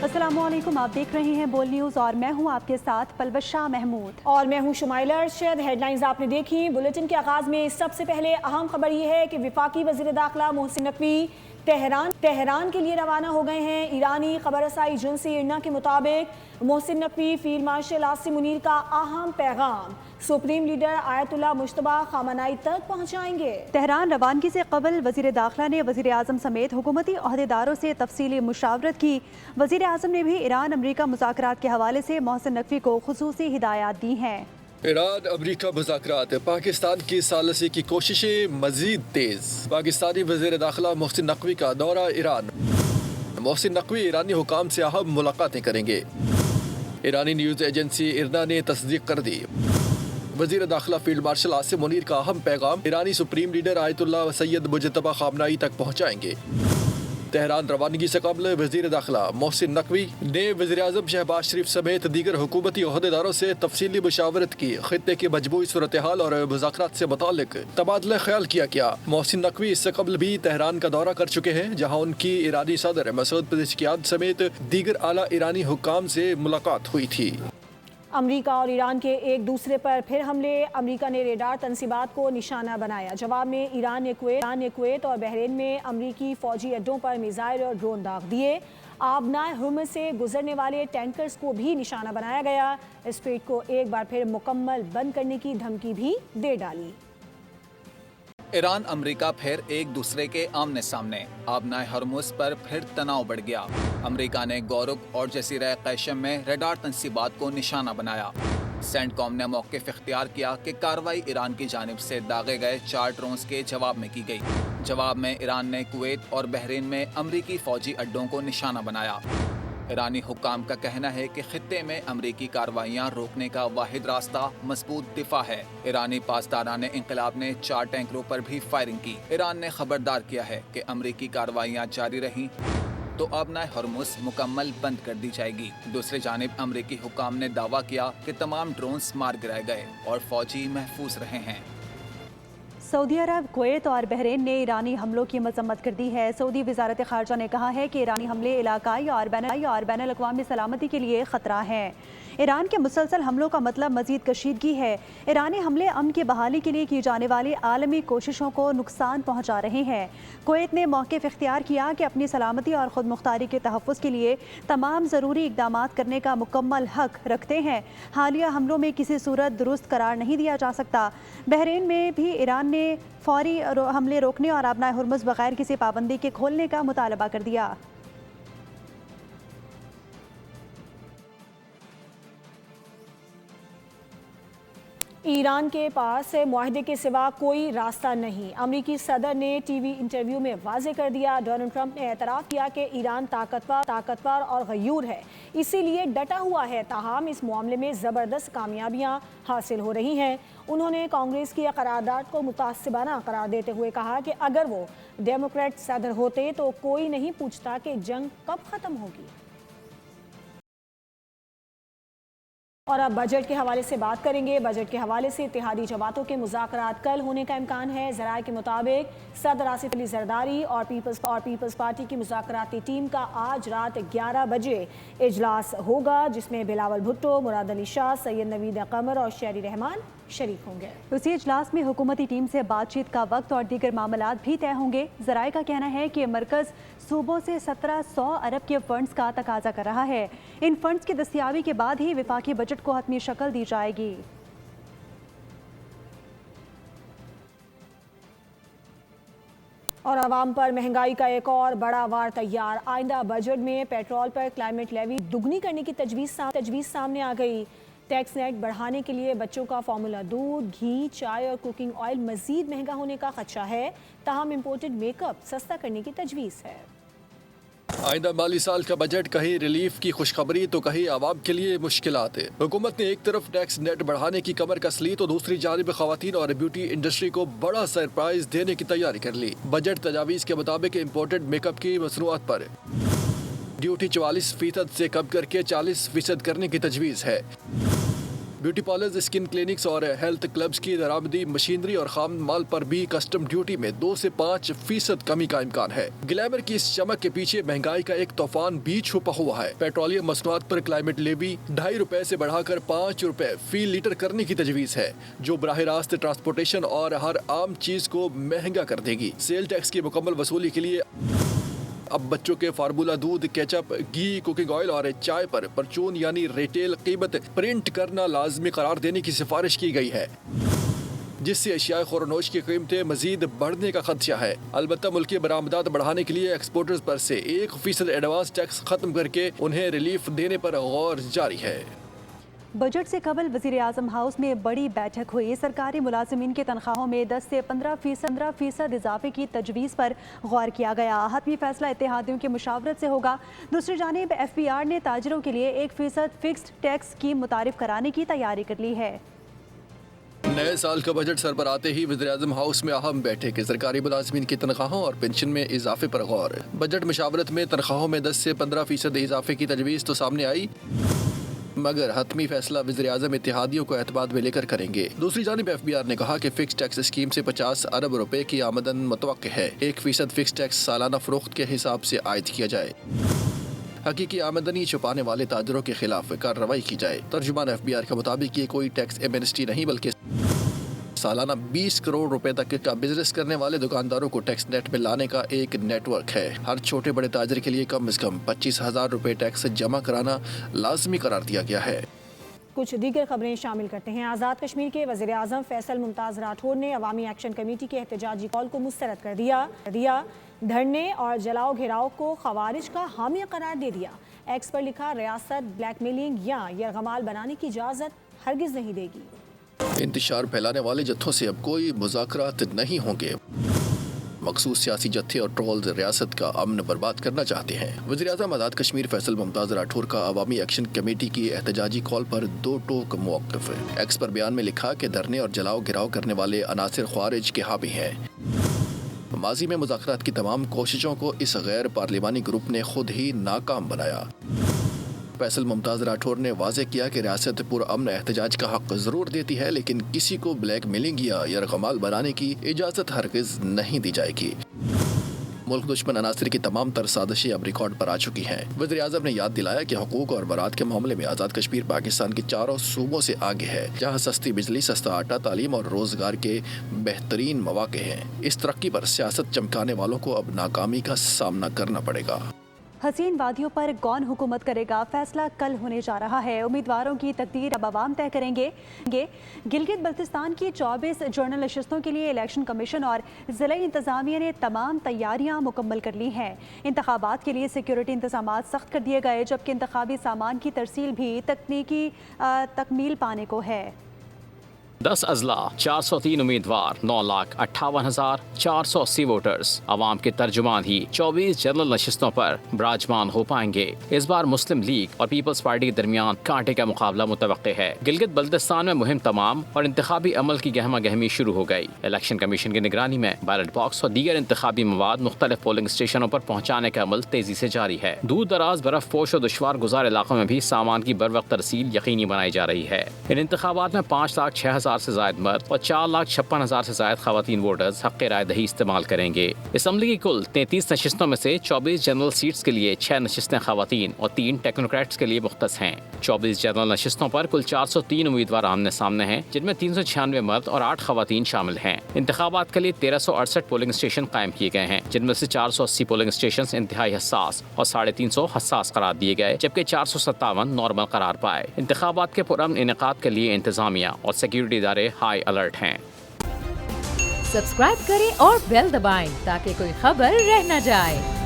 अस्सलामुअलैकुम, आप देख रहे हैं बोल न्यूज़ और मैं हूं आपके साथ पलवशा महमूद। और मैं हूं शुमाइला अरशद। हेडलाइंस आपने देखी। बुलेटिन के आगाज में सबसे पहले अहम खबर ये है कि वफाकी वज़ीर दाखिला मोहसिन नकवी तेहरान के लिए रवाना हो गए हैं। ईरानी खबर रसाई एजेंसी इरना के मुताबिक मोहसिन नकवी फील्ड मार्शल आसिम मुनीर का अहम पैगाम सुप्रीम लीडर आयतुल्लाह मुश्तबा खामनाई तक पहुंचाएंगे। तेहरान रवानगी से कबल वज़ीर दाखिला ने वज़ीर आज़म समेत हुकूमती अहदेदारों से तफसीली मुशावरत की। वज़ीर आज़म ने भी ईरान अमरीका मुज़ाकरात के हवाले से मोहसिन नकवी को खुसूसी हिदायत दी हैं। ईरान अमरीका मुज़ाकरात, पाकिस्तान की सालसी की कोशिशें मजीद तेज। पाकिस्तानी वज़ीर दाखिला मोहसिन नकवी का दौरा ईरान। मोहसिन नकवी ईरानी हुकाम से अहम मुलाकातें करेंगे। ईरानी न्यूज़ एजेंसी इरना ने तस्दीक कर दी। वज़ीर दाखिला फील्ड मार्शल आसिम मुनीर का अहम पैगाम ईरानी supreme leader Ayatollah Sayyid Mojtaba Khamenei तक पहुँचाएंगे। तेहरान रवानगी से कबल वज़ीर दाखिला मोहसिन नकवी ने वज़ीर आज़म शहबाज शरीफ समेत दीगर हुकूमती अहदेदारों से तफसीली मुशावरत की। खित्ते की मजमूई सूरत हाल और मुज़ाकरात से मुताल्लिक तबादला ख्याल किया गया। मोहसिन नकवी इससे कबल भी तेहरान का दौरा कर चुके हैं, जहाँ उनकी ईरानी सदर मसूद पेज़ेशकियान समेत दीगर आला ईरानी हुक्काम से मुलाकात हुई थी। अमेरिका और ईरान के एक दूसरे पर फिर हमले। अमेरिका ने रेडार तनसीबात को निशाना बनाया। जवाब में ईरान ने कुवैत और बहरीन में अमेरिकी फौजी अड्डों पर मिसाइल और ड्रोन दाग दिए। आबनाए हुर्मुज़ से गुजरने वाले टैंकर्स को भी निशाना बनाया गया। स्ट्रेट को एक बार फिर मुकम्मल बंद करने की धमकी भी दे डाली। ईरान अमेरिका फिर एक दूसरे के आमने सामने। आबनाए हुर्मुज़ पर फिर तनाव बढ़ गया। अमेरिका ने गोरुक और जसीरा कैशम में रडार तनसीबात को निशाना बनाया। सेंटकॉम ने मौक़िफ़ इख्तियार किया कि कार्रवाई ईरान की जानिब से दागे गए 4 ड्रोन्स के जवाब में की गई। जवाब में ईरान ने कुवैत और बहरीन में अमरीकी फ़ौजी अड्डों को निशाना बनाया। ईरानी हुक्काम का कहना है कि खित्ते में अमरीकी कार्रवाइयाँ रोकने का वाहिद रास्ता मजबूत दिफा है। ईरानी पासदारान इंक़िलाब ने 4 टैंकरों पर भी फायरिंग की। ईरान ने खबरदार किया है कि अमरीकी कार्रवाइयाँ जारी रहीं तो आबनाए हुर्मुज़ मुकम्मल बंद कर दी जाएगी। दूसरी जानिब अमरीकी हुक्काम ने दावा किया कि तमाम ड्रोन्स मार गिराए गए और फौजी महफूज रहे हैं। सऊदी अरब, कुवैत और बहरीन ने ईरानी हमलों की मजम्मत कर दी है। सऊदी वज़ारत ख़ारजा ने कहा है कि ईरानी हमले इलाकाई और बैनुल-अक़वामी सलामती के लिए ख़तरा हैं। ईरान के मुसलसल हमलों का मतलब मज़ीद कशीदगी है। ईरानी हमले अमन की बहाली के लिए की जाने वाली आलमी कोशिशों को नुकसान पहुँचा रहे हैं। कुवैत ने मौक़िफ़ इख्तियार किया कि अपनी सलामती और ख़ुद मुख्तारी के तहफ़्फ़ुज़ के लिए तमाम ज़रूरी इक़दामात करने का मुकम्मल हक़ रखते हैं। हालिया हमलों में किसी सूरत दुरुस्त करार नहीं दिया जा सकता। बहरीन में भी ईरान ने फौरी हमले रोकने और आबनाए हुर्मुज़ बगैर किसी पाबंदी के खोलने का मुतालबा कर दिया। ईरान के पास मुआहदे के सिवा कोई रास्ता नहीं। अमरीकी सदर ने टीवी इंटरव्यू में वाज़ेह कर दिया। डोनाल्ड ट्रंप ने एतराफ़ किया कि ईरान ताकतवर और गयूर है, इसीलिए डटा हुआ है। ताहम इस मामले में ज़बरदस्त कामयाबियाँ हासिल हो रही हैं। उन्होंने कांग्रेस की करारदाद को मुतासिबाना करार देते हुए कहा कि अगर वो डेमोक्रेट सदर होते तो कोई नहीं पूछता कि जंग कब ख़त्म होगी। और अब बजट के हवाले से बात करेंगे। बजट के हवाले से इत्तेहादी जमातों के मुज़ाकरात कल होने का इम्कान है। ज़राए के मुताबिक सदर आसिफ अली जरदारी और पीपल्स पार्टी की मुज़ाकराती टीम का आज रात 11 बजे इजलास होगा, जिसमें बिलावल भुट्टो, मुराद अली शाह, सैयद नवीद कमर और शेरी रहमान शरीक होंगे। उसी इजलास में हुकूमती टीम से बातचीत का वक्त और दीगर मामलात भी तय होंगे। ज़राए का कहना है कि मरकज़ सूबों से 1700 अरब के फंड्स का तकाजा कर रहा है। इन फंड्स की दस्तियाबी के बाद ही वफाकी बजट को हतमी शक्ल दी जाएगी। और आवाम पर महंगाई का एक और बड़ा वार तैयार। आइंदा बजट में पेट्रोल पर क्लाइमेट लेवी दुगनी करने की तजवीज़ सामने आ गई। टैक्स नेट बढ़ाने के लिए बच्चों का फार्मूला दूध, घी, चाय और कुकिंग ऑयल मज़ीद महंगा होने का खदशा है। ताहम इम्पोर्टेड मेकअप सस्ता करने की तजवीज़ है। आइंदा माली साल का बजट कहीं रिलीफ की खुशखबरी तो कहीं आवाम के लिए मुश्किलात है। हुकूमत ने एक तरफ टैक्स नेट बढ़ाने की कमर कस ली तो दूसरी जानिब खवातीन और ब्यूटी इंडस्ट्री को बड़ा सरप्राइज देने की तैयारी कर ली। बजट तजावीज़ के मुताबिक इम्पोर्टेड मेकअप की मसनूआत पर ड्यूटी 44% से कम करके 40% करने की तजवीज़ है। ब्यूटी पार्लर्स, स्किन क्लिनिक्स और हेल्थ क्लब्स की दरामदी मशीनरी और खाम माल पर भी कस्टम ड्यूटी में 2 से 5% कमी का इम्कान है। ग्लैमर की इस चमक के पीछे महंगाई का एक तूफान भी छुपा हुआ है। पेट्रोलियम मसनूआत पर क्लाइमेट लेवी 2.5 रुपए से बढ़ाकर 5 रुपए फी लीटर करने की तजवीज है, जो बराह रास्त ट्रांसपोर्टेशन और हर आम चीज को महंगा कर देगी। सेल टैक्स की मुकम्मल वसूली के लिए अब बच्चों के फार्मूला दूध, केचप, घी, कुकिंग ऑयल और चाय पर परचून यानी रिटेल कीमत प्रिंट करना लाजमी करार देने की सिफारिश की गई है, जिससे अशिया खुरनोश की कीमतें मजीद बढ़ने का खदशा है। अलबत्ता मुल्की बरामदात बढ़ाने के लिए एक्सपोर्टर्स पर से 1% एडवांस टैक्स खत्म करके उन्हें रिलीफ देने पर गौर जारी है। बजट से कबल वज़ीर-ए-आज़म हाउस में बड़ी बैठक हुई। सरकारी मुलाजिमीन की तनख्वाहों में 10 से 15% इजाफे की तजवीज़ पर गौर किया गया। हतमी फैसला इत्तेहादियों की मुशावरत से होगा। दूसरी जानिब FBR ने ताजरों के लिए 1% फिक्स्ड टैक्स स्कीम मुतारिफ कराने की तैयारी कर ली है। नए साल का बजट सर पर आते ही वज़ीर-ए-आज़म हाउस में अहम बैठक। सरकारी मुलाजिमीन की तनख्वाहों और पेंशन में इजाफे पर गौर। बजट मुशावरत में तनख्वाहों में 10 से 15% इजाफे की तजवीज़ तो सामने आई, मगर हतमी फैसला वज़ीर-ए-आज़म इत्तेहादियों को एतमाद में लेकर करेंगे। दूसरी जानिब FBR ने कहा कि फिक्स टैक्स स्कीम से 50 अरब रुपए की आमदन मुतवक्के है। 1% फिक्स टैक्स सालाना फरोख्त के हिसाब से आयद किया जाए। हकीकी आमदनी छुपाने वाले ताजरों के खिलाफ कार्रवाई की जाए। तर्जुमान FBR के मुताबिक ये कोई टैक्स एमनेस्टी नहीं, बल्कि सालाना 20 करोड़ रुपए तक का बिजनेस करने वाले दुकानदारों को टैक्स नेट में लाने का एक नेटवर्क है। हर छोटे बड़े ताजर के लिए कम से कम 25,000 रुपए टैक्स जमा कराना लाजमी करार दिया गया है। कुछ दीगर खबरें शामिल करते हैं। आज़ाद कश्मीर के वज़ीर-ए-आज़म फैसल मुमताज़ राठौर ने अवामी एक्शन कमेटी के एहतजाजी कॉल को मुस्तरद कर दिया। धरने और जलाओ घेराव को खवारिज का हामी करार दे दिया। एक्स पर लिखा, रियासत ब्लैकमेलिंग या यरगमाल बनाने की इजाज़त हरगिज़ नहीं देगी। इंतशार फैलाने वाले जत्थों से अब कोई मुज़ाकरात नहीं होंगे। मखसूस सियासी जत्थे और ट्रोल्स रियासत का अमन बर्बाद करना चाहते हैं। वज़ीर-ए-आज़म आज़ाद कश्मीर फैसल मुमताज़ राठौर का अवामी एक्शन कमेटी की एहतजाजी कॉल पर 2 टोक मौक़िफ़। एक्स पर बयान में लिखा कि धरने और जलाओ गिराव करने वाले अनासिर ख्वारिज के हामी हैं। माजी में मुज़ाकरात की तमाम कोशिशों को इस गैर पार्लिमानी ग्रुप ने खुद ही नाकाम बनाया। फैसल मुमताज़ राठौर ने वाज़ेह किया कि रियासत पुरअमन एहतजाज का हक ज़रूर देती है, लेकिन किसी को ब्लैक मेलिंग या यरगमाल बनाने की इजाज़त हरगिज़ नहीं दी जाएगी। मुल्क दुश्मन अनासिर की तमाम तर साजिशें अब रिकॉर्ड पर आ चुकी हैं। वज़ीर-ए-आज़म ने याद दिलाया कि हुकूक और बरात के मामले में आज़ाद कश्मीर पाकिस्तान के चारों सूबों से आगे है, जहाँ सस्ती बिजली, सस्ता आटा, तालीम और रोजगार के बेहतरीन मौके हैं। इस तरक्की पर सियासत चमकाने वालों को अब नाकामी का सामना करना पड़ेगा। हसीन वादियों पर कौन हुकूमत करेगा, फैसला कल होने जा रहा है। उम्मीदवारों की तकदीर अब अवाम तय करेंगे। गिलगित बल्तिस्तान की 24 जनरल नशिस्तों के लिए इलेक्शन कमीशन और ज़िला इंतज़ामिया ने तमाम तैयारियां मुकम्मल कर ली हैं। इंतखाबात के लिए सिक्योरिटी इंतजाम सख्त कर दिए गए, जबकि इंतखाबी सामान की तरसील भी तकनीकी तकमील पाने को है। 10 अजला, 403 उम्मीदवार, 9,58,480 वोटर्स, आवाम के तर्जुमान ही 24 जनरल नशिस्तों पर बराजमान हो पाएंगे। इस बार मुस्लिम लीग और पीपल्स पार्टी के दरमियान कांटे का मुकाबला मुतवक्के है। गिलगित बल्तिस्तान में मुहिम तमाम और इंतखाबी अमल की गहमा गहमी शुरू हो गई। इलेक्शन कमीशन की निगरानी में बैलेट बॉक्स और दीगर इंतखाबी मवाद मुख्तलिफ पोलिंग स्टेशनों पर पहुँचाने का अमल तेजी से जारी है। दूर दराज, बर्फ पोश और दुश्वार गुजार इलाकों में भी सामान की बर वक्त तरसील यकीनी बनाई जा रही है। इन इंतखाबात में 5,06,000 से जायद मर्द और 4,56,000 से जायद खवातीन वोटर्स हक़ राय दही इस्तेमाल करेंगे। असम्बली की कुल 33 नशिस्तों में से 24 जनरल सीट्स के लिए 6 नशिस्तें खवातीन और 3 टेक्नोक्रेट्स के लिए मुख्तस हैं। 24 जनरल नशिस्तों पर कुल 403 उम्मीदवार आमने सामने हैं, जिनमें 396 मर्द और 8 खवातीन शामिल हैं। इंतखाबात के लिए 1368 पोलिंग स्टेशन कायम किए गए हैं, जिनमें से 480 पोलिंग स्टेशन इंतहाई हसास और 350 हसास करार दिए गए, जबकि 457 नॉर्मल करार पाए। इंतखाबात के पुरअमन इनेकाद के लिए इंतजामिया और सिक्योरिटी इदारे हाई अलर्ट हैं। सब्सक्राइब करें और बेल दबाएं ताकि कोई खबर रह न जाए।